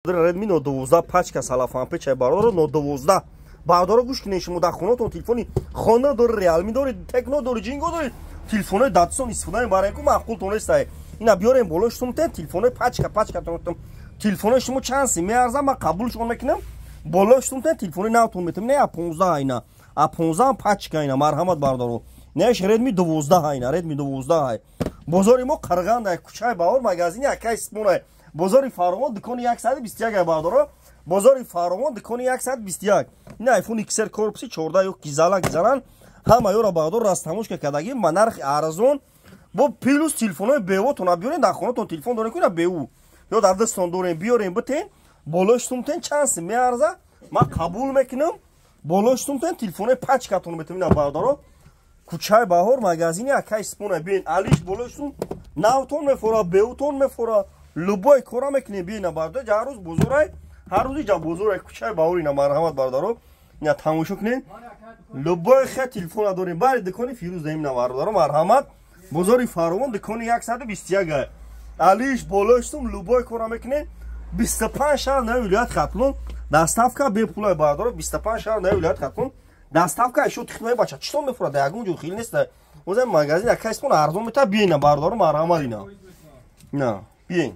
Redmi Note 12 пачка салафан печай бардоро Note 12 бардоро гӯш кинед шумо дар хонатон телефони хона дори Realme дори Tecno дори Jingo дори телефони датсон истифода мебаред ку маъқултон нест. Ина биёрем болоштум те телефони пачка тон телефони шумо чанси меарза ма қабулшон мекунам болоштум те телефони навтон метам не A15 айна A15 пачка айна марҳамат бардоро неш Redmi 12 айна Redmi 12 ай бозори мо Қарғанда кучай баъор магазини акай сипмона бозори Фаромон дукони 121 ай бардоро бозори Фаромон дукони 121 ин iPhone XR корпуси 14 ё гизалан ҳама ёра бардор растамошка кадаги ма нархи арзон бо плюс телефонои бевотон биёрен дар хонатон телефон дорем ку беу ё дар дастон дорем биёрем битен болоштумтен чанси меарза ма қабул мекунам болоштумтен телефони пачкатон метавинам бардоро кучай баҳор магазини акай сипона бин алиш болоштум навтон мефора беутон мефора любой кора мекунем бина бардо ҷарӯз бузурай ҳар рӯзи ҷа бузурай кучай баҳорина марҳамат бардоро ина тамошо кунем любой ха телефона дорем бари дукони фирӯз демина бардоро марҳамат бозори Фаромон дукони 121 ай алиш болоштум любой кора мекунем 25 шаҳр нави вилоят хатлон доставка бепулай бардоро 25 шаҳр нави вилоят хатлон доставка ишо технои бача читон мефурад ягон ҷо хел нест озем магазин акай спон арзон мета биена бардоро марҳамат ина на биен